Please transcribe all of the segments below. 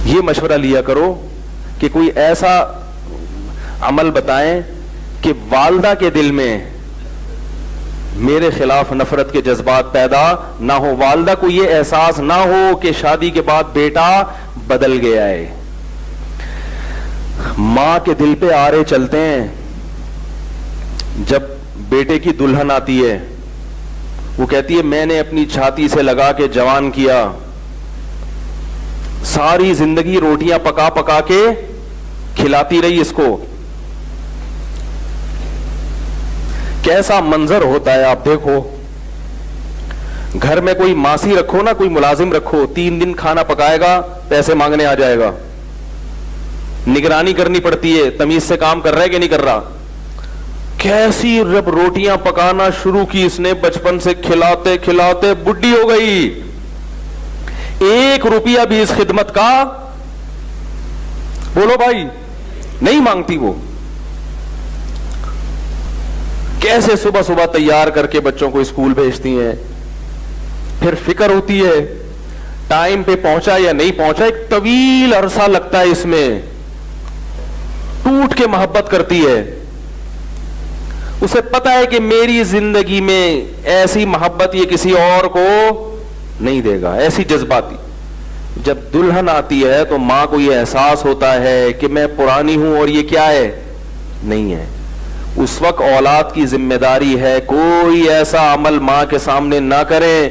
یہ مشورہ لیا کرو کہ کوئی ایسا عمل بتائیں کہ والدہ کے دل میں میرے خلاف نفرت کے جذبات پیدا نہ ہو, والدہ کو یہ احساس نہ ہو کہ شادی کے بعد بیٹا بدل گیا ہے. ماں کے دل پہ آرے چلتے ہیں. جب بیٹے کی دلہن آتی ہے, وہ کہتی ہے میں نے اپنی چھاتی سے لگا کے جوان کیا, ساری زندگی روٹیاں پکا پکا کے کھلاتی رہی اس کو. کیسا منظر ہوتا ہے آپ دیکھو. گھر میں کوئی ماسی رکھو نا, کوئی ملازم رکھو, 3 دن کھانا پکائے گا, پیسے مانگنے آ جائے گا. نگرانی کرنی پڑتی ہے تمیز سے کام کر رہا ہے کہ نہیں کر رہا. کیسی رب روٹیاں پکانا شروع کی اس نے, بچپن سے کھلاتے کھلاتے بڈھی ہو گئی. 1 روپیہ بھی اس خدمت کا بولو بھائی نہیں مانگتی. وہ کیسے صبح صبح تیار کر کے بچوں کو اسکول بھیجتی ہیں. پھر فکر ہوتی ہے ٹائم پہ پہنچا یا نہیں پہنچا, ایک طویل عرصہ لگتا ہے اس میں. ٹوٹ کے محبت کرتی ہے. اسے پتا ہے کہ میری زندگی میں ایسی محبت یہ کسی اور کو نہیں دے گا, ایسی جذباتی. جب دلہن آتی ہے تو ماں کو یہ احساس ہوتا ہے کہ میں پرانی ہوں اور یہ کیا ہے, نہیں ہے. اس وقت اولاد کی ذمہ داری ہے کوئی ایسا عمل ماں کے سامنے نہ کرے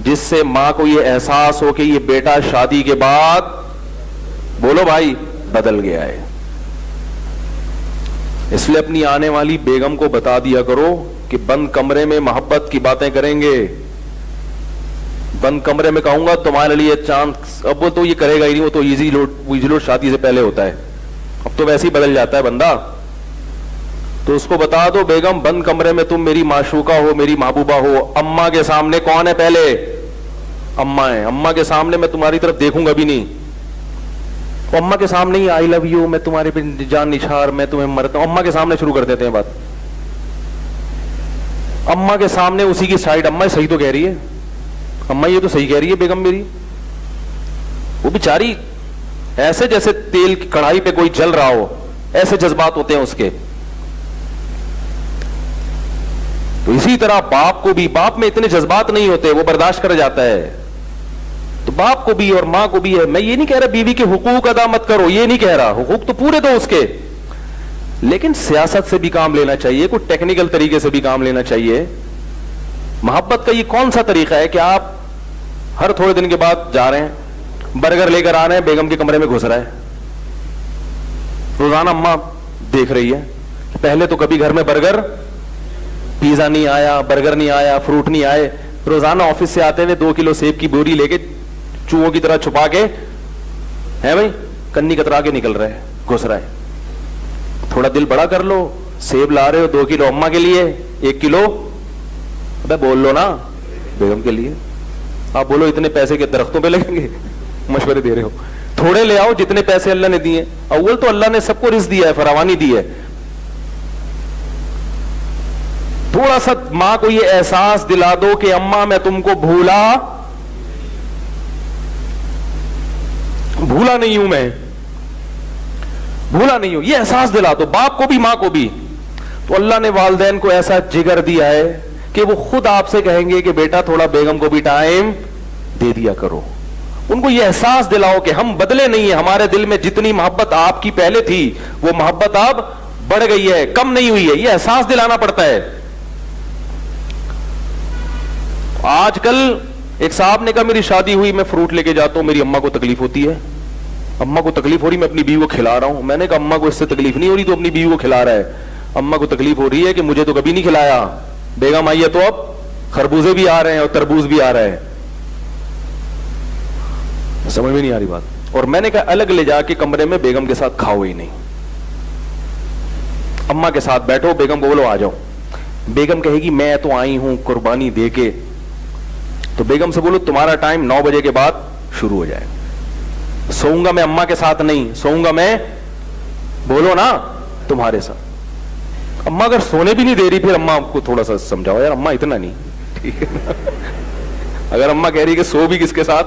جس سے ماں کو یہ احساس ہو کہ یہ بیٹا شادی کے بعد بولو بھائی بدل گیا ہے. اس لیے اپنی آنے والی بیگم کو بتا دیا کرو کہ بند کمرے میں محبت کی باتیں کریں گے. بند کمرے میں کہوں گا تمہارے لیے چاند, اب وہ تو یہ کرے گا ہی نہیں, وہ تو ایزی لوڈ شادی سے پہلے ہوتا ہے, اب تو ویسے ہی بدل جاتا ہے بندہ. تو اس کو بتا دو بیگم بند کمرے میں تم میری معشوقہ ہو, میری محبوبہ ہو. اماں کے سامنے کون ہے پہلے, اماں ہے. اماں کے سامنے میں تمہاری طرف دیکھوں گا بھی نہیں. اماں کے سامنے ہی آئی لو یو, میں تمہارے پہ جان نچھار, میں تمہیں مرتا ہوں, اماں کے سامنے شروع کر دیتے ہیں بات. اماں کے سامنے اسی کی سائڈ, اماں صحیح تو کہہ رہی ہے, اماں یہ تو صحیح کہہ رہی ہے بیگم میری. وہ بیچاری ایسے جیسے تیل کی کڑھائی پہ کوئی جل رہا ہو, ایسے جذبات ہوتے ہیں اس کے. تو اسی طرح باپ کو بھی, باپ میں اتنے جذبات نہیں ہوتے, وہ برداشت کر جاتا ہے. تو باپ کو بھی اور ماں کو بھی ہے. میں یہ نہیں کہہ رہا بیوی کے حقوق ادا مت کرو, یہ نہیں کہہ رہا, حقوق تو پورے دو اس کے, لیکن سیاست سے بھی کام لینا چاہیے, کوئی ٹیکنیکل طریقے سے بھی کام لینا چاہیے. محبت کا یہ کون سا طریقہ ہے کہ آپ ہر تھوڑے دن کے بعد جا رہے ہیں, برگر لے کر آ رہے ہیں, بیگم کے کمرے میں گھس رہا ہے. روزانہ اماں دیکھ رہی ہے, پہلے تو کبھی گھر میں برگر پیزا نہیں آیا, برگر نہیں آیا, فروٹ نہیں آئے. روزانہ آفس سے آتے ہوئے 2 کلو سیب کی بوری لے کے چوہوں کی طرح چھپا کے ہے بھائی کنی کترا کے نکل رہے, گھس رہا ہے. تھوڑا دل بڑا کر لو, سیب لا رہے ہو 2 کلو اماں کے لیے, 1 کلو ابے بول لو نا بیگم کے لیے. آپ بولو اتنے پیسے کے درختوں پہ لگیں گے, مشورے دے رہے ہو. تھوڑے لے آؤ جتنے پیسے اللہ نے دیے. اول تو اللہ نے سب کو رزق دیا ہے, فراوانی دی ہے. تھوڑا سا ماں کو یہ احساس دلا دو کہ اماں میں تم کو بھولا نہیں ہوں, میں بھولا نہیں ہوں, یہ احساس دلا دو باپ کو بھی ماں کو بھی. تو اللہ نے والدین کو ایسا جگر دیا ہے کہ وہ خود آپ سے کہیں گے کہ بیٹا تھوڑا بیگم کو بھی ٹائم دے دیا کرو. ان کو یہ احساس دلاؤ کہ ہم بدلے نہیں ہیں, ہمارے دل میں جتنی محبت آپ کی پہلے تھی وہ محبت اب بڑھ گئی ہے, کم نہیں ہوئی ہے. یہ احساس دلانا پڑتا ہے. آج کل ایک صاحب نے کہا میری شادی ہوئی, میں فروٹ لے کے جاتا ہوں, میری اماں کو تکلیف ہوتی ہے. اماں کو تکلیف ہو رہی, میں اپنی بیوی کو کھلا رہا ہوں. میں نے کہا اماں کو اس سے تکلیف نہیں ہو رہی, تو اپنی بیوی کو کھلا رہا ہے. اماں کو تکلیف ہو رہی ہے کہ مجھے تو کبھی نہیں کھلایا, بیگم آئی ہے تو اب خربوزے بھی آ رہے ہیں اور تربوز بھی آ رہے ہیں. سمجھ میں نہیں آ رہی بات. اور میں نے کہا الگ لے جا کے کمرے میں بیگم کے ساتھ کھاؤ ہی نہیں, اماں کے ساتھ بیٹھو, بیگم کو بولو آ جاؤ. بیگم کہے گی میں تو آئی ہوں قربانی دے کے, تو بیگم سے بولو تمہارا ٹائم 9 بجے کے بعد شروع ہو جائے. سوؤں گا میں اماں کے ساتھ نہیں, سوؤں گا میں بولو نا تمہارے ساتھ. اماں اگر سونے بھی نہیں دے رہی, پھر اماں کو تھوڑا سا سمجھاؤ یار اماں اتنا نہیں, ٹھیک ہے نا. اگر اماں کہہ رہی کہ سو بھی کس کے ساتھ,